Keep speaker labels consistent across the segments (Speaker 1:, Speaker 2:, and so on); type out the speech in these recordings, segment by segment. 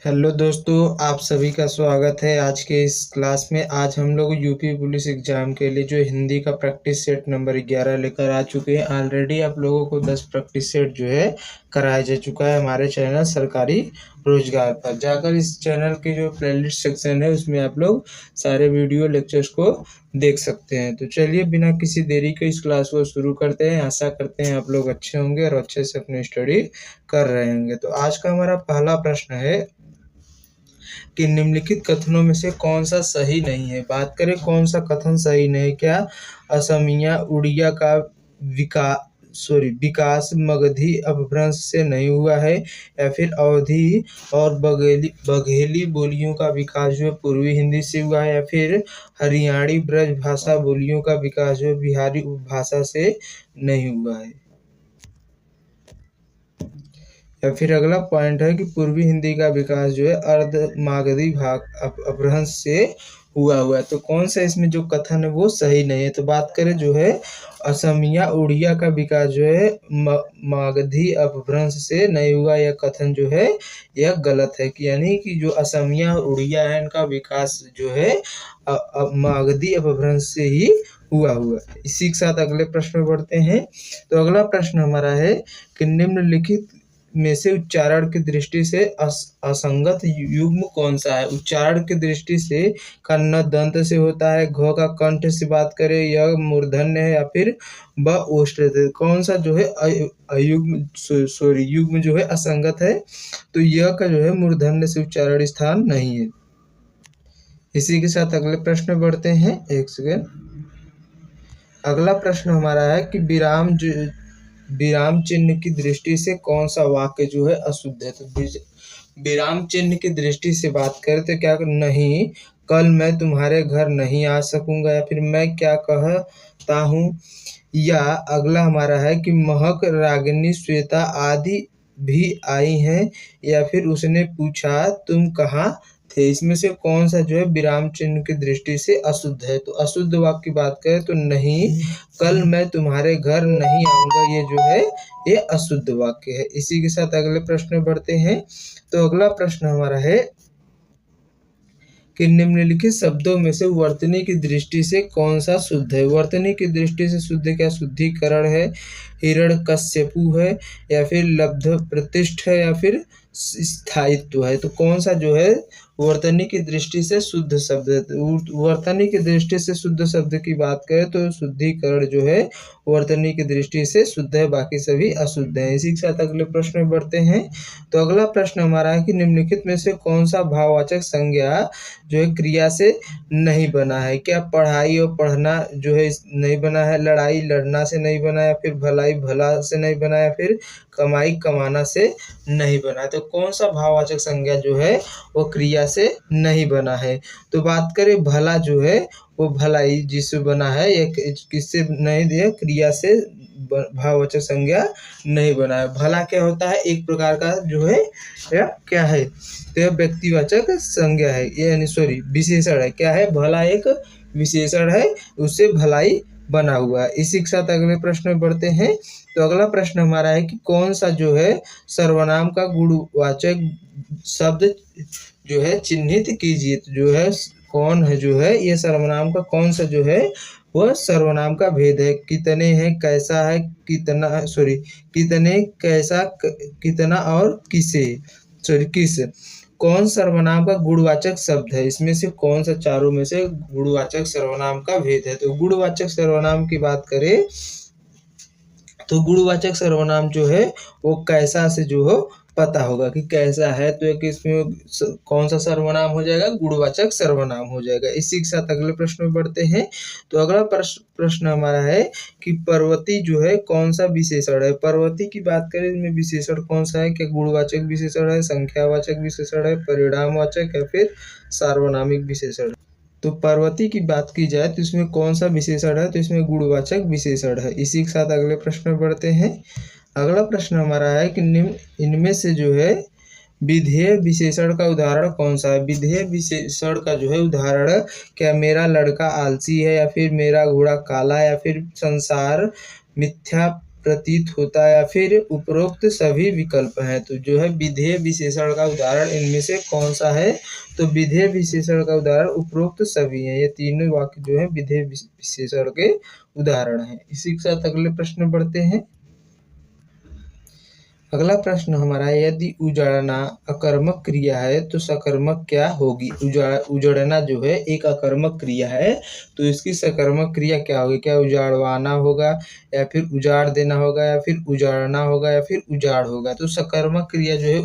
Speaker 1: Hello दोस्तों, आप सभी का स्वागत है आज के इस क्लास में। आज हम लोग यूपी पुलिस एग्जाम के लिए जो हिंदी का प्रैक्टिस सेट नंबर 11 लेकर आ चुके हैं। ऑलरेडी आप लोगों को 10 प्रैक्टिस सेट जो है कराया जा चुका है हमारे चैनल सरकारी रोजगार पर। जाकर इस चैनल के जो प्लेलिस्ट सेक्शन है उसमें आप लोग सारे वीडियो लेक्चर्स को देख सकते हैं। तो चलिए बिना किसी देरी के इस क्लास को शुरू करते हैं। आशा करते हैं आप लोग अच्छे होंगे और अच्छे से अपनी स्टडी कर रहे होंगे। तो आज का हमारा पहला प्रश्न है कि निम्नलिखित कथनों में से कौन सा सही नहीं है। बात करें कौन सा कथन सही नहीं है, क्या असमिया उड़िया का विकास मगधी अपभ्रंश से नहीं हुआ है, या फिर अवधी और बघेली बोलियों का विकास जो पूर्वी हिंदी से हुआ है, या फिर हरियाणी ब्रज भाषा बोलियों का विकास जो बिहारी उपभाषा से नहीं हुआ है। या फिर अगला पॉइंट है कि पूर्वी हिंदी का विकास जो है अर्ध मागधी अपभ्रंश से हुआ है। तो कौन सा इसमें जो कथन है वो सही नहीं है। तो बात करें जो है असमिया उड़िया का विकास जो है मागधी अपभ्रंश से नहीं हुआ, यह कथन जो है यह गलत है। कि यानी कि जो असमिया और उड़िया है इनका विकास जो है मागधी अपभ्रंश से ही हुआ है। इसी के साथ अगले प्रश्न में बढ़ते हैं। तो अगला प्रश्न हमारा है कि निम्नलिखित में से उच्चारण की दृष्टि से असंगत युग्म कौन सा है। उच्चारण की दृष्टि से कन्न दंत से होता है, घ का कंठ से बात करें यह मूर्धन्य है, या फिर ब ओष्ठ है। कौन सा जो है युग्म जो है असंगत है। तो यह का जो है मूर्धन्य से उच्चारण स्थान नहीं है। इसी के साथ अगले प्रश्न में बढ़ते हैं। एक सेकेंड। अगला प्रश्न हमारा है कि विराम चिन्ह की दृष्टि से कौन सा वाक्य जो है अशुद्ध है। तो विराम चिन्ह की दृष्टि से बात करें तो क्या नहीं, कल मैं तुम्हारे घर नहीं आ सकूंगा, या फिर मैं क्या कहता हूँ। या अगला हमारा है कि महक, रागिनी, श्वेता आदि भी आई हैं, या फिर उसने पूछा तुम कहाँ थे। इसमें से कौन सा जो है विराम चिन्ह की दृष्टि से अशुद्ध है। तो अशुद्ध वाक्य की बात करें तो नहीं, कल मैं तुम्हारे घर नहीं आऊंगा, ये जो है ये अशुद्ध वाक्य है। इसी के साथ अगले प्रश्न में बढ़ते हैं। तो अगला प्रश्न हमारा है कि निम्नलिखित शब्दों में से वर्तनी की दृष्टि से कौन सा शुद्ध है। वर्तनी की दृष्टि से शुद्ध क्या शुद्धिकरण है, हिरण्यकश्यपु है, या फिर लब्ध प्रतिष्ठ है, या फिर स्थायित्व है। तो कौन सा जो है वर्तनी की दृष्टि से शुद्ध शब्द है। वर्तनी की दृष्टि से शुद्ध शब्द की बात करें तो शुद्धिकरण जो है वर्तनी की दृष्टि से शुद्ध है, बाकी सभी अशुद्ध है। इसी के साथ अगले प्रश्न में बढ़ते हैं। तो अगला प्रश्न हमारा है कि निम्नलिखित में से कौन सा भाववाचक संज्ञा जो है क्रिया से नहीं बना है। क्या पढ़ाई और पढ़ना जो है नहीं बना है, लड़ाई लड़ना से नहीं बना, या फिर भलाई भला से नहीं बना, या फिर कमाई कमाना से नहीं बना। तो कौन सा भाववाचक संज्ञा जो है वो क्रिया से नहीं बना है। तो बात करें भला जो है वो भलाई जिससे बना है, ये किससे नहीं दिया, क्रिया से भाववाचक संज्ञा नहीं बना है। भला क्या होता है, एक प्रकार का जो है या क्या है, तो यह व्यक्तिवाचक संज्ञा है, यानी विशेषण है। क्या है, भला एक विशेषण है, उससे भलाई बना हुआ है। इसी के साथ अगले प्रश्न में बढ़ते हैं। तो अगला प्रश्न हमारा है कि कौन सा जो है सर्वनाम का गुणवाचक शब्द जो है चिन्हित कीजिए। तो जो है कौन है जो है ये सर्वनाम का कौन सा जो है वह सर्वनाम का भेद है। कितने हैं, कैसा है, कितने, कैसा, कितना और किसे, किस। कौन सर्वनाम का गुणवाचक शब्द है। इसमें से कौन सा चारों में से गुणवाचक सर्वनाम का भेद है। तो गुणवाचक सर्वनाम की बात करें तो गुणवाचक सर्वनाम जो है वो कैसा से जो हो पता होगा कि कैसा है, तो एक इसमें कौन सा सर्वनाम हो जाएगा, गुणवाचक सर्वनाम हो जाएगा। इसी के साथ अगले प्रश्न में बढ़ते हैं। तो अगला प्रश्न हमारा है कि पर्वती जो है कौन सा विशेषण है। पर्वती की बात करें इसमें विशेषण कौन सा है, क्या गुणवाचक विशेषण है, संख्यावाचक विशेषण है, परिणामवाचक, या फिर सार्वनामिक विशेषण। तो पर्वती की बात की जाए तो इसमें कौन सा विशेषण है, तो इसमें गुणवाचक विशेषण है। इसी के साथ अगले प्रश्न में बढ़ते हैं। अगला प्रश्न हमारा है कि निम्न इनमें से जो है विधेय विशेषण का उदाहरण कौन सा है? विधेय विशेषण का जो है उदाहरण क्या मेरा लड़का आलसी है, या फिर मेरा घोड़ा काला, या फिर संसार मिथ्या प्रतीत होता है, या फिर उपरोक्त सभी विकल्प हैं। तो जो है विधेय विशेषण का उदाहरण इनमें से कौन सा है? तो विधेय विशेषण का उदाहरण उपरोक्त सभी है। ये तीनों वाक्य जो है विधेय विशेषण के उदाहरण हैं। इसी के साथ अगले प्रश्न बढ़ते हैं। अगला प्रश्न हमारा है, यदि उजाड़ना अकर्मक क्रिया है तो सकर्मक क्या होगी? उजाड़ना जो है एक अकर्मक क्रिया है, तो इसकी सकर्मक क्रिया क्या होगी? क्या उजाड़वाना होगा, या फिर उजाड़ देना होगा, या फिर उजाड़ना होगा, या फिर उजाड़ होगा? तो सकर्मक क्रिया जो है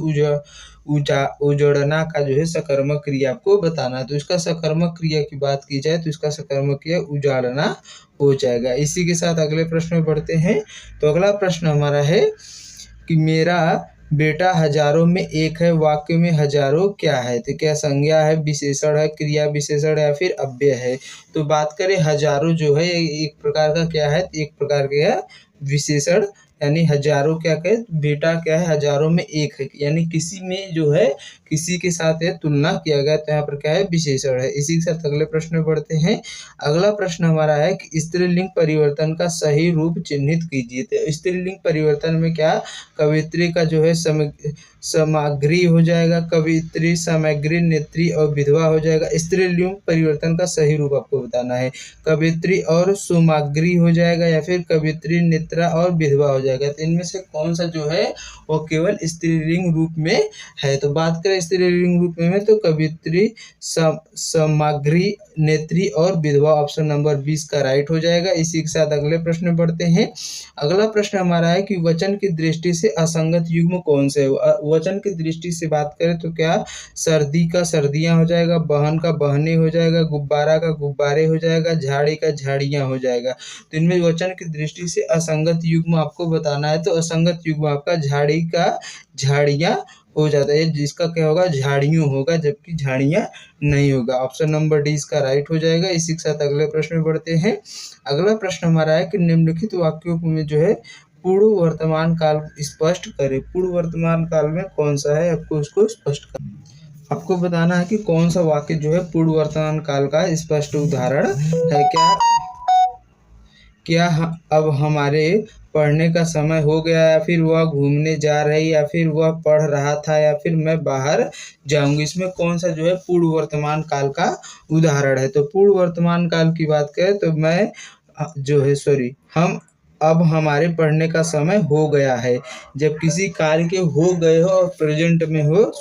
Speaker 1: उजड़ना का जो है सकर्मक क्रिया आपको बताना है। तो इसका सकर्मक क्रिया की बात की जाए तो इसका सकर्मक क्रिया उजाड़ना हो जाएगा। इसी के साथ अगले प्रश्न में बढ़ते हैं। तो अगला प्रश्न हमारा है कि मेरा बेटा हजारों में एक है, वाक्य में हजारों क्या है? तो क्या संज्ञा है, विशेषण है, क्रिया विशेषण या फिर अव्यय है? तो बात करें हजारों जो है एक प्रकार का क्या है? एक प्रकार का विशेषण, यानी हजारों क्या है? बेटा क्या है? हजारों में एक है, यानी किसी में जो है किसी के साथ तुलना किया गया, तो यहाँ पर क्या है? विशेषण है। इसी के साथ अगले प्रश्न में बढ़ते हैं। अगला प्रश्न हमारा है कि स्त्रीलिंग परिवर्तन का सही रूप चिन्हित कीजिए। तो स्त्रीलिंग परिवर्तन में क्या कवित्री का जो है सामग्री हो जाएगा, कवित्री, सामग्री, नेत्री और विधवा हो जाएगा। स्त्रीलिंग परिवर्तन का सही रूप आपको बताना है। कवित्री और सुमाग्री हो जाएगा, या फिर कवित्री, नेत्रा और विधवा हो जाएगा। तो इनमें से कौन सा जो है वो केवल स्त्रीलिंग रूप में है? तो बात करें स्त्रीलिंग रूप में तो कवित्री, सामग्री, नेत्री और विधवा ऑप्शन नंबर 20 का राइट हो जाएगा। इसी के साथ अगले प्रश्न में बढ़ते हैं। अगला प्रश्न हमारा है कि वचन की दृष्टि से असंगत युग्म कौन से है? वचन की दृष्टि से बात करें तो क्या सर्दी का सर्दियां हो जाएगा, बहन का बहने हो जाएगा, गुब्बारा का गुब्बारे हो जाएगा, झाड़ी का झाड़ियां हो जाएगा। तो इनमें वचन की दृष्टि से असंगत युग्म आपको बताना है। तो असंगत युग्म आपका झाड़ी का झाड़ियां हो जाता है, जिसका क्या होगा? झाड़ियों होगा, जबकि झाड़ियां नहीं होगा। ऑप्शन नंबर डी इसका राइट हो जाएगा। इसी के साथ अगले प्रश्न में बढ़ते हैं। अगला प्रश्न हमारा है कि निम्नलिखित वाक्यों में जो है पूर्व वर्तमान काल स्पष्ट करें। पूर्व वर्तमान काल में कौन सा है? आपको उसको स्पष्ट करना, आपको बताना है कि कौन सा वाक्य जो है पूर्व वर्तमान काल का स्पष्ट उदाहरण है। क्या अब हमारे पढ़ने का समय हो गया, या फिर वह घूमने जा रही, या फिर वह पढ़ रहा था, या फिर मैं बाहर जाऊंगी? इसमें कौन सा जो है पूर्व वर्तमान काल का उदाहरण है? तो पूर्व वर्तमान काल की बात करें तो मैं जो है हम अब हमारे पढ़ने का समय हो गया है। जब किसी कार्य के हो गए हो और प्रेजेंट में हो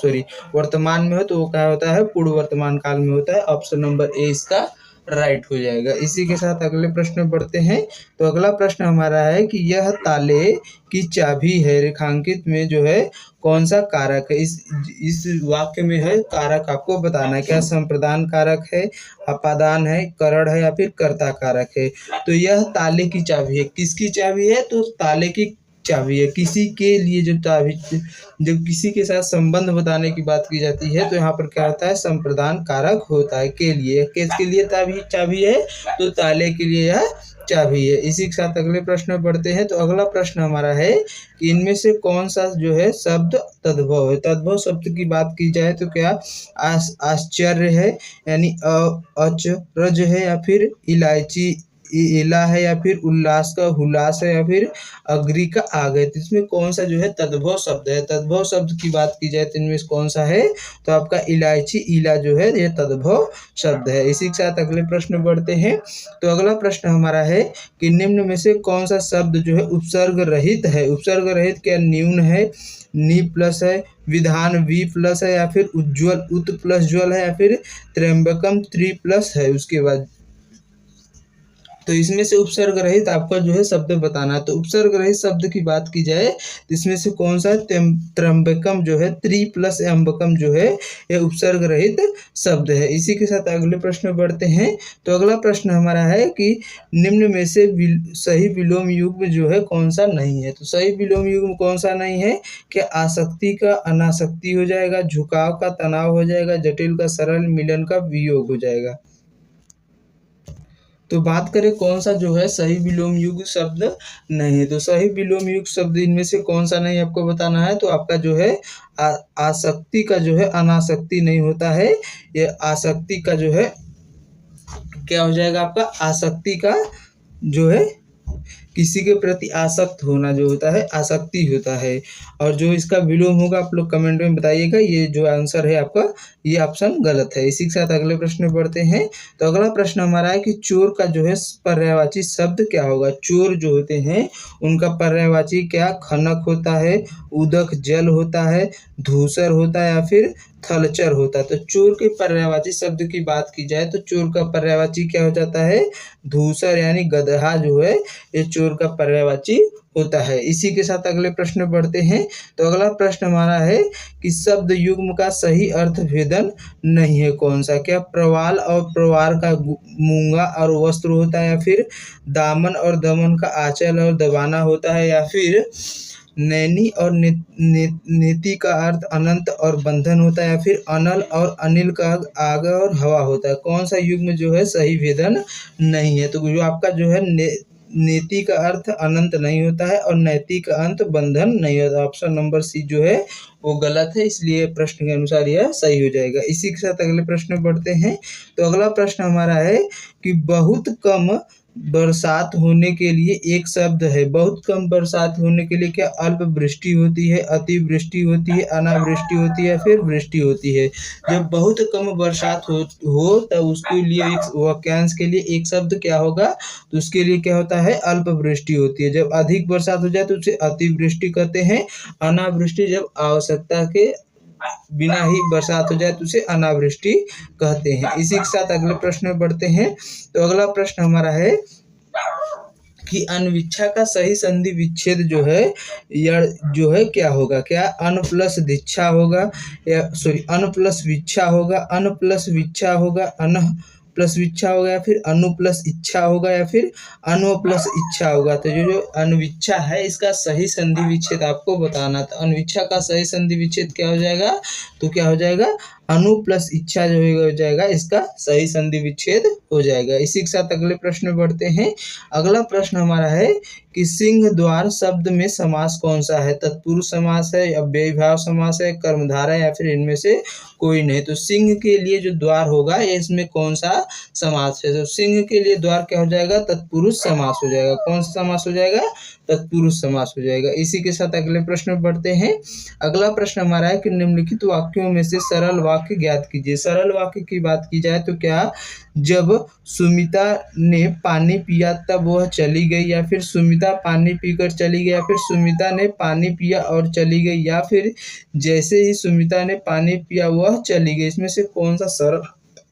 Speaker 1: वर्तमान में हो तो वो क्या होता है? पूर्व वर्तमान काल में होता है। ऑप्शन नंबर ए इसका राइट हो जाएगा। इसी के साथ अगले प्रश्न में बढ़ते हैं। तो अगला प्रश्न हमारा है कि यह ताले की चाबी है, रेखांकित में जो है कौन सा कारक है? इस वाक्य में है कारक आपको बताना है। क्या संप्रदान कारक है, अपादान है, करण है, या फिर कर्ता कारक है? तो यह ताले की चाबी है। किसकी चाबी है? तो ताले की चाबी है। किसी के लिए जब किसी के साथ संबंध बताने की बात की जाती है तो यहाँ पर क्या होता है? संप्रदान कारक होता है। के लिए, किसके लिए चाबी है? तो ताले के लिए यह चाबी है। इसी के साथ अगले प्रश्न में बढ़ते हैं। तो अगला प्रश्न हमारा है कि इनमें से कौन सा जो है शब्द तद्भव है? तद्भव शब्द की बात की जाए तो क्या आश्चर्य है, यानी अचरज है, या फिर इलायची इला है, या फिर उल्लास का हुलास है, या फिर अग्री का आग है? तो इसमें कौन सा जो है तद्भव शब्द है? तद्भव शब्द की बात की जाए तो इनमें से कौन सा है? तो आपका इलायची इला जो है ये तद्भव शब्द है। इसी के साथ अगले प्रश्न में बढ़ते हैं। तो अगला प्रश्न हमारा है कि निम्न में से कौन सा शब्द जो है उपसर्ग रहित है? उपसर्ग रहित क्या न्यून है, नी प्लस है, विधान वी प्लस है, या फिर उज्ज्वल उत प्लस ज्वल है, या फिर त्र्यंबकम त्रि प्लस है उसके बाद? तो इसमें से उपसर्ग रहित आपका जो है शब्द बताना है। तो उपसर्ग रहित शब्द की बात की जाए तो इसमें से कौन सा? त्र्यंबकम जो है, त्रि प्लस अम्बकम जो है यह उपसर्ग रहित शब्द है। इसी के साथ अगले प्रश्न में बढ़ते हैं। तो अगला प्रश्न हमारा है कि निम्न में से सही विलोम युग्म जो है कौन सा नहीं है? तो सही विलोम युग्म कौन सा नहीं है? क्या आसक्ति का अनासक्ति हो जाएगा, झुकाव का तनाव हो जाएगा, जटिल का सरल, मिलन का वियोग हो जाएगा? तो बात करें कौन सा जो है सही विलोम युग शब्द नहीं है, तो सही विलोम युग शब्द इनमें से कौन सा नहीं आपको बताना है। तो आपका जो है आसक्ति का जो है अनासक्ति नहीं होता है, ये आसक्ति का जो है क्या हो जाएगा आपका आसक्ति का जो है किसी के प्रति आसक्त होना जो होता है आसक्ति होता है। और जो इसका विलोम होगा आप लोग कमेंट में बताइएगा। ये जो आंसर है आपका ये ऑप्शन गलत है। इसी के साथ अगले प्रश्न में बढ़ते हैं। तो अगला प्रश्न हमारा है कि चोर का जो है पर्यायवाची शब्द क्या होगा। चोर जो होते हैं उनका पर्यायवाची क्या खनक होता है, उदक जल होता है, धूसर होता है या फिर थलचर होता है। तो चोर के पर्यायवाची शब्द की बात की जाए तो चोर का पर्यायवाची क्या हो जाता है धूसर, यानी गदहा जो है ये चोर का पर्यायवाची होता है। इसी के साथ अगले प्रश्न में बढ़ते हैं। तो अगला प्रश्न हमारा है कि शब्द युग्म का सही अर्थ भेदन नहीं है कौन सा। क्या प्रवाल और प्रवार का मूंगा और वस्त्र होता है, या फिर दामन और दमन का आंचल और दबाना होता है, या फिर नैनी और नीति का अर्थ अनंत और बंधन होता है, या फिर अनल और अनिल का आग और हवा होता है। कौन सा युग्म जो है सही भेदन नहीं है। तो जो आपका जो है नीति का अर्थ अनंत नहीं होता है और नैतिक का अंत बंधन नहीं होता। ऑप्शन नंबर सी जो है वो गलत है, इसलिए प्रश्न के अनुसार यह सही हो जाएगा। इसी के साथ अगले प्रश्न में बढ़ते हैं। तो अगला प्रश्न हमारा है कि बहुत कम बरसात होने के लिए एक शब्द है। बहुत कम बरसात होने के लिए क्या अल्प वृष्टि होती है, अतिवृष्टि होती है, अनावृष्टि होती है या फिर वृष्टि होती है। जब बहुत कम बरसात हो तब उसके लिए एक वाक्यांश के लिए एक शब्द क्या होगा, तो उसके लिए क्या होता है अल्प वृष्टि होती है। जब अधिक बरसात हो जाए तो उसे अतिवृष्टि कहते हैं। अनावृष्टि जब आवश्यकता के बिना ही बरसात हो जाए तो उसे अनावृष्टि कहते हैं। इसी के साथ अगले प्रश्न में बढ़ते हैं। तो अगला प्रश्न हमारा है कि अनविच्छा का सही संधि विच्छेद जो है या जो है क्या होगा। क्या अन प्लस दीक्षा होगा, या सॉरी अन प्लस विच्छा होगा, अन प्लस विच्छा होगा, अन प्लस विच्छा होगा, या फिर अनु प्लस इच्छा होगा, या फिर अनु प्लस इच्छा होगा। तो जो अनविच्छा है इसका सही संधि विच्छेद आपको बताना था। अनविच्छा का सही संधि विच्छेद क्या हो जाएगा, तो क्या हो जाएगा अनु प्लस इच्छा जो हो जाएगा इसका सही संधि विच्छेद हो जाएगा। इसी के साथ अगले प्रश्न में बढ़ते हैं। अगला प्रश्न हमारा है कि सिंह द्वार शब्द में समास कौन सा है। तत्पुरुष समास है, अव्ययीभाव समास है, कर्मधारय, या फिर इनमें से कोई नहीं। तो सिंह के लिए जो द्वार होगा इसमें कौन सा समास है। तो सिंह के लिए द्वार क्या हो जाएगा तत्पुरुष समास हो जाएगा। कौन सा समास हो जाएगा तत्पुरुष समास हो जाएगा। इसी के साथ अगले प्रश्न में बढ़ते हैं। अगला प्रश्न हमारा है कि निम्नलिखित वाक्यों में से सरल वाक्य ज्ञात कीजिए। सरल वाक्य की बात की जाए तो क्या जब सुमिता ने पानी पिया तब वह चली गई, या फिर सुमिता पानी पीकर चली गई, या फिर सुमिता ने पानी पिया और चली गई, या फिर जैसे ही सुमिता ने पानी पिया वह चली गई। इसमें से कौन सा सरल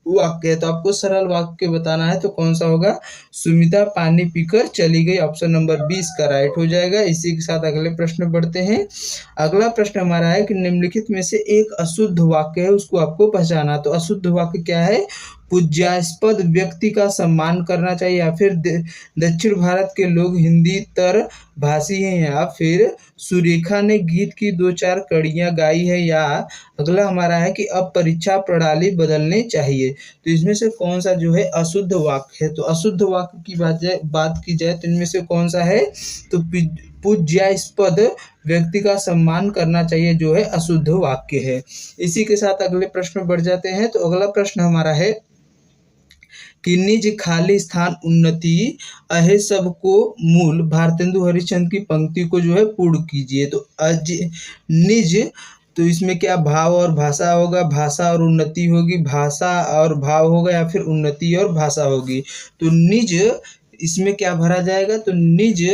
Speaker 1: वाक्य है। तो आपको सरल वाक्य बताना है तो कौन सा होगा सुमिता पानी पीकर चली गई। ऑप्शन नंबर 20 का राइट हो जाएगा। इसी के साथ अगले प्रश्न में बढ़ते हैं। अगला प्रश्न हमारा है कि निम्नलिखित में से एक अशुद्ध वाक्य है उसको आपको पहचाना। तो अशुद्ध वाक्य क्या है, पूज्यास्पद व्यक्ति का सम्मान करना चाहिए, या फिर दक्षिण भारत के लोग हिंदी तर भाषी हैं, या फिर सुरेखा ने गीत की 2-4 कड़ियाँ गाई है, या अगला हमारा है कि अब परीक्षा प्रणाली बदलनी चाहिए। तो इसमें से कौन सा जो है अशुद्ध वाक्य है। तो अशुद्ध वाक्य की बात की जाए तो इनमें से कौन सा है, तो पूज्यास्पद व्यक्ति का सम्मान करना चाहिए जो है अशुद्ध वाक्य है। इसी के साथ अगले प्रश्न में बढ़ जाते हैं। तो अगला प्रश्न हमारा है कि निज खाली स्थान उन्नति अहे सबको मूल भारतेंदु हरिश्चंद्र की पंक्ति को जो है पूर्ण कीजिए। तो निज, तो इसमें क्या भाव और भाषा होगा, भाषा और उन्नति होगी, भाषा और भाव होगा, या फिर उन्नति और भाषा होगी। तो निज इसमें क्या भरा जाएगा, तो निज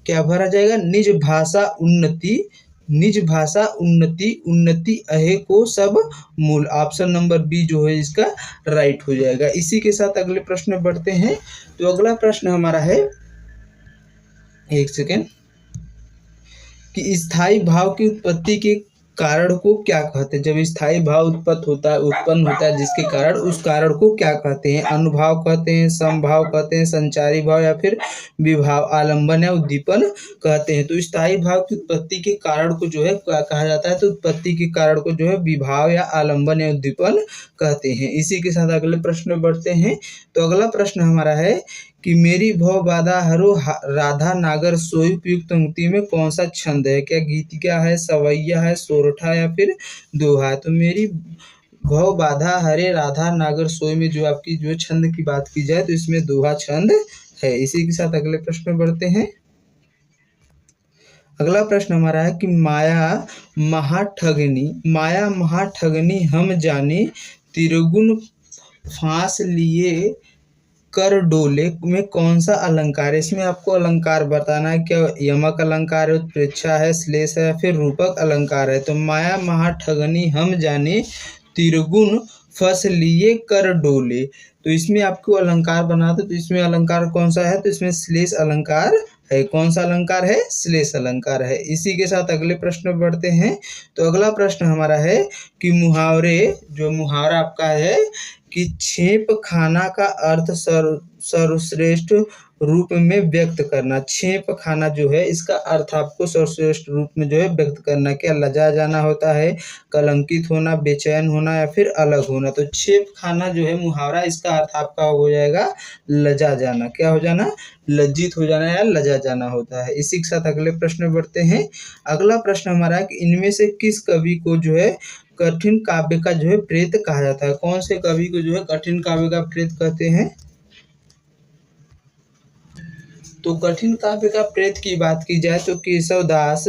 Speaker 1: क्या भरा जाएगा निज भाषा उन्नति, निज भाषा उन्नति, उन्नति अहे को सब मूल। ऑप्शन नंबर बी जो है इसका राइट हो जाएगा। इसी के साथ अगले प्रश्न में बढ़ते हैं। तो अगला प्रश्न हमारा है, एक सेकेंड, कि स्थायी भाव की उत्पत्ति के कारण को क्या कहते हैं? जब स्थायी भाव उत्पन्न होता है जिसके कारण, उस कारण को क्या कहते हैं? अनुभाव कहते हैं, समभाव कहते हैं, संचारी भाव या फिर विभाव, आलंबन या उद्दीपन कहते हैं। तो स्थायी भाव की उत्पत्ति के कारण को जो है क्या कहा जाता है? तो उत्पत्ति के कारण को जो है विभाव या आलंबन या उद्दीपन कहते हैं। इसी के साथ अगले प्रश्न में बढ़ते हैं। तो अगला प्रश्न हमारा है कि मेरी भव बाधा हरो राधा नागर सोई उपयुक्त पंक्ति में कौन सा छंद है? क्या गीतिका है, सवैया है, सोरठा या फिर दोहा? तो मेरी भव बाधा हरे राधा नागर सोई में जो आपकी जो छंद की बात की जाए तो इसमें दोहा छंद है। इसी के साथ अगले प्रश्न में बढ़ते हैं। अगला प्रश्न हमारा है कि माया महाठगनी हम जाने, त्रिगुण फांस लिए कर डोले में कौन सा अलंकार है? इसमें आपको अलंकार बताना है। क्या यमक अलंकार है, उत्प्रेक्षा है, श्लेष है या फिर रूपक अलंकार है? तो माया महाठगनी हम जाने, त्रिगुण फंस लिए कर डोले, तो इसमें आपको अलंकार बना दो। तो इसमें अलंकार कौन सा है? तो इसमें श्लेष अलंकार है। कौन सा अलंकार है? श्लेष अलंकार है। इसी के साथ अगले प्रश्न में बढ़ते हैं। तो अगला प्रश्न हमारा है कि मुहावरा आपका है कि छेप खाना का अर्थ सर्वश्रेष्ठ रूप में व्यक्त करना। छेप खाना जो है इसका अर्थ आपको सर्वश्रेष्ठ रूप में जो है व्यक्त करना। क्या लजा जाना होता है, कलंकित होना, बेचैन होना या फिर अलग होना? तो छेप खाना जो है मुहावरा, इसका अर्थ आपका हो जाएगा लजा जाना। क्या हो जाना? लज्जित हो जाना या लजा जाना होता है। इसी के साथ अगले प्रश्न में बढ़ते हैं। अगला प्रश्न हमारा है कि इनमें से किस कवि को जो है कठिन काव्य का जो है प्रेत कहा जाता है? कौन से कवि को जो है कठिन काव्य का प्रेत कहते हैं? तो कठिन काव्य का प्रेत की बात की जाए तो केशव दास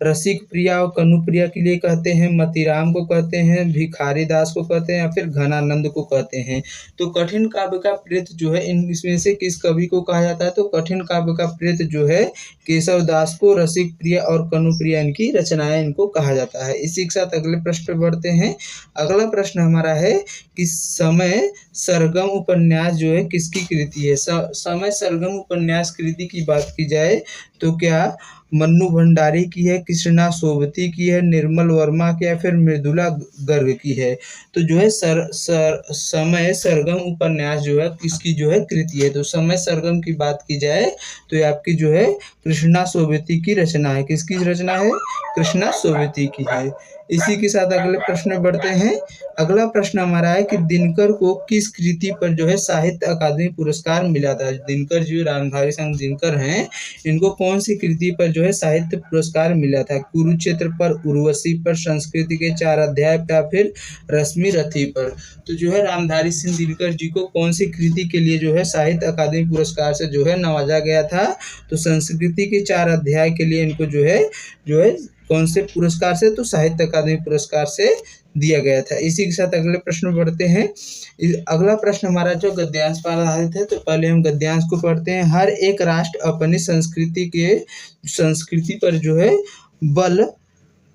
Speaker 1: रसिक प्रिया और कनुप्रिया के लिए कहते हैं, मतीराम को कहते हैं, भिखारी दास को कहते हैं या फिर घनानंद को कहते हैं। तो कठिन काव्य का प्रेत जो है इसमें से किस कवि को कहा जाता है? तो कठिन काव्य का प्रेत जो है केशव दास को, रसिक प्रिया और कनुप्रिया इनकी रचनाएं इनको कहा जाता है। इसी के साथ अगले प्रश्न पर बढ़ते हैं। अगला प्रश्न हमारा है कि समय सरगम उपन्यास जो है किसकी कृति है? समय सरगम उपन्यास कृति की बात की जाए तो क्या मन्नू भंडारी की है, कृष्णा सोबती की है, निर्मल वर्मा की या फिर मृदुला गर्ग की है? तो जो है समय सरगम उपन्यास जो है किसकी जो है कृति है? तो समय सरगम की बात की जाए तो ये आपकी जो है कृष्णा सोबती की रचना है। किसकी रचना है? कृष्णा सोबती की है। इसी के साथ अगले प्रश्न में बढ़ते हैं। अगला प्रश्न हमारा है कि दिनकर को किस कृति पर जो है साहित्य अकादमी पुरस्कार मिला था? दिनकर जो रामधारी सिंह दिनकर हैं, इनको कौन सी कृति पर जो है साहित्य पुरस्कार मिला था? कुरुक्षेत्र पर, उर्वशी पर, संस्कृति के 4 अध्याय पर या फिर रश्मि रथी पर? तो जो है रामधारी सिंह दिनकर जी को कौन सी कृति के लिए जो है साहित्य अकादमी पुरस्कार से जो है नवाजा गया था? तो संस्कृति के 4 अध्याय के लिए इनको जो है कौन से पुरस्कार से? तो साहित्य अकादमी पुरस्कार से दिया गया था। इसी के साथ अगले प्रश्न में बढ़ते हैं। अगला प्रश्न हमारा जो गद्यांश पर आधारित है, तो पहले हम गद्यांश को पढ़ते हैं। हर एक राष्ट्र अपनी संस्कृति पर जो है बल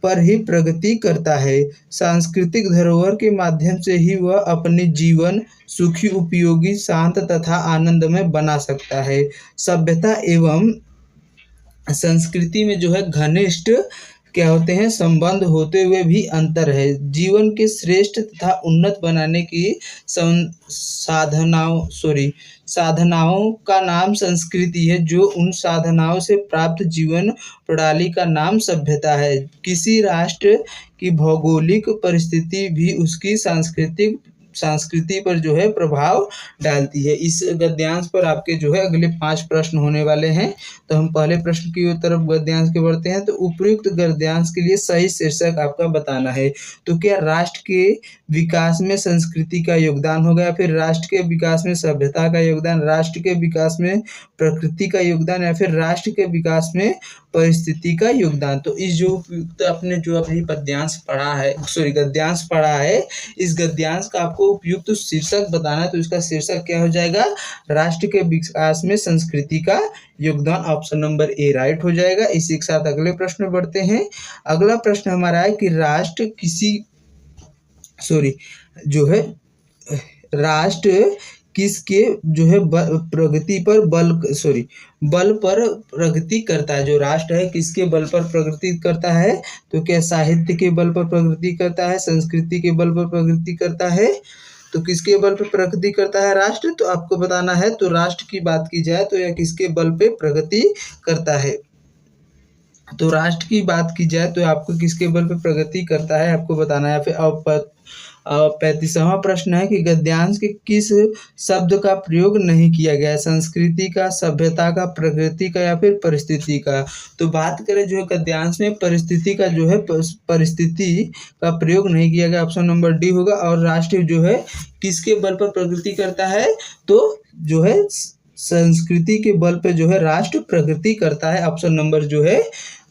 Speaker 1: पर ही प्रगति करता है। सांस्कृतिक धरोहर के माध्यम से ही वह अपने जीवन सुखी, उपयोगी, शांत तथा आनंदमय बना सकता है। सभ्यता एवं संस्कृति में जो है घनिष्ठ क्या होते हैं? संबंध होते हुए भी अंतर है। जीवन के श्रेष्ठ तथा उन्नत बनाने की साधनाओं का नाम संस्कृति है, जो उन साधनाओं से प्राप्त जीवन प्रणाली का नाम सभ्यता है। किसी राष्ट्र की भौगोलिक परिस्थिति भी उसकी संस्कृति पर जो है प्रभाव डालती है। इस गद्यांश पर आपके जो है अगले 5 प्रश्न होने वाले हैं। तो हम पहले प्रश्न की तरफ गद्यांश के बढ़ते हैं। तो उपयुक्त गद्यांश के लिए सही शीर्षक आपका बताना है। तो क्या राष्ट्र के विकास में संस्कृति का योगदान होगा, या फिर राष्ट्र के विकास में सभ्यता का योगदान, राष्ट्र के विकास में प्रकृति का योगदान, या फिर राष्ट्र के विकास में परिस्थिति का योगदान? तो इस जो उपयुक्त आपने जो अभी गद्यांश पढ़ा है, इस गद्यांश का आपको उपयुक्त शीर्षक बताना है। तो इसका शीर्षक क्या हो जाएगा? राष्ट्र के विकास में संस्कृति का योगदान। ऑप्शन नंबर ए राइट हो जाएगा। इसी के साथ अगले प्रश्न में बढ़ते हैं। अगला प्रश्न हमारा है कि राष्ट्र किसके जो है प्रगति पर बल पर प्रगति करता है। जो राष्ट्र है किसके बल पर प्रगति करता है, तो क्या साहित्य के बल पर प्रगति करता है, संस्कृति के बल पर प्रगति करता है, तो किसके बल पर प्रगति करता है राष्ट्र, तो आपको बताना है। तो राष्ट्र की बात की जाए तो यह किसके बल पे प्रगति करता है, तो राष्ट्र की बात की जाए तो आपको किसके बल पे प्रगति करता है आपको बताना है। फिर 35वां प्रश्न है कि गद्यांश के किस शब्द का प्रयोग नहीं किया गया है, संस्कृति का, सभ्यता का, प्रकृति का या फिर परिस्थिति का। तो बात करें जो है गद्यांश में परिस्थिति का जो है परिस्थिति का प्रयोग नहीं किया गया, ऑप्शन नंबर डी होगा। और राष्ट्र जो है किसके बल पर प्रगति करता है, तो जो है संस्कृति के बल पे जो है राष्ट्र प्रगति करता है, ऑप्शन नंबर जो है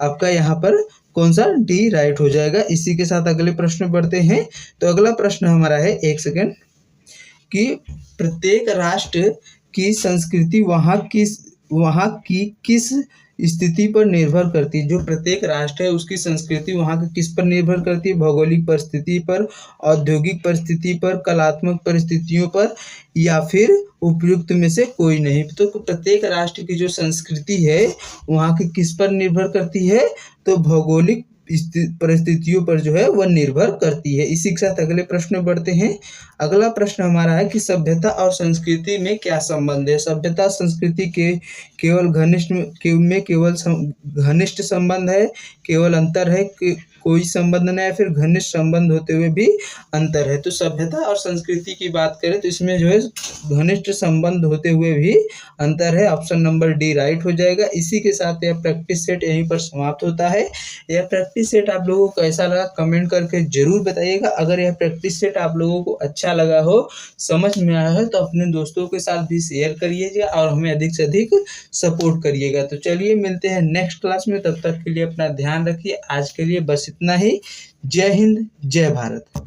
Speaker 1: आपका यहाँ पर कौन सा डी राइट हो जाएगा। इसी के साथ अगले प्रश्न बढ़ते हैं। तो अगला प्रश्न हमारा है, एक सेकेंड, कि प्रत्येक राष्ट्र की संस्कृति वहाँ की किस स्थिति पर निर्भर करती है। जो प्रत्येक राष्ट्र है उसकी संस्कृति वहाँ की किस पर निर्भर करती है, भौगोलिक परिस्थिति पर, औद्योगिक परिस्थिति पर, कलात्मक परिस्थितियों पर, या फिर उपयुक्त में से कोई नहीं। तो प्रत्येक राष्ट्र की जो संस्कृति है वहाँ की किस पर निर्भर करती है, तो भौगोलिक परिस्थितियों पर जो है वह निर्भर करती है। इसी के साथ अगले प्रश्न बढ़ते हैं। अगला प्रश्न हमारा है कि सभ्यता और संस्कृति में क्या संबंध है। सभ्यता संस्कृति के केवल घनिष्ठ संबंध है, केवल अंतर है, कोई संबंध नहीं है, फिर घनिष्ठ संबंध होते हुए भी अंतर है। तो सभ्यता और संस्कृति की बात करें तो इसमें जो है घनिष्ठ संबंध होते हुए भी अंतर है, ऑप्शन नंबर डी राइट हो जाएगा। इसी के साथ यह प्रैक्टिस सेट यहीं पर समाप्त होता है। यह प्रैक्टिस सेट आप लोगों को कैसा लगा कमेंट करके जरूर बताइएगा। अगर यह प्रैक्टिस सेट आप लोगों को अच्छा लगा हो, समझ में आया है, तो अपने दोस्तों के साथ भी शेयर करिएगा और हमें अधिक से अधिक सपोर्ट करिएगा। तो चलिए मिलते हैं नेक्स्ट क्लास में, तब तक के लिए अपना ध्यान रखिए। आज के लिए बस इतना ही। जय हिंद, जय भारत।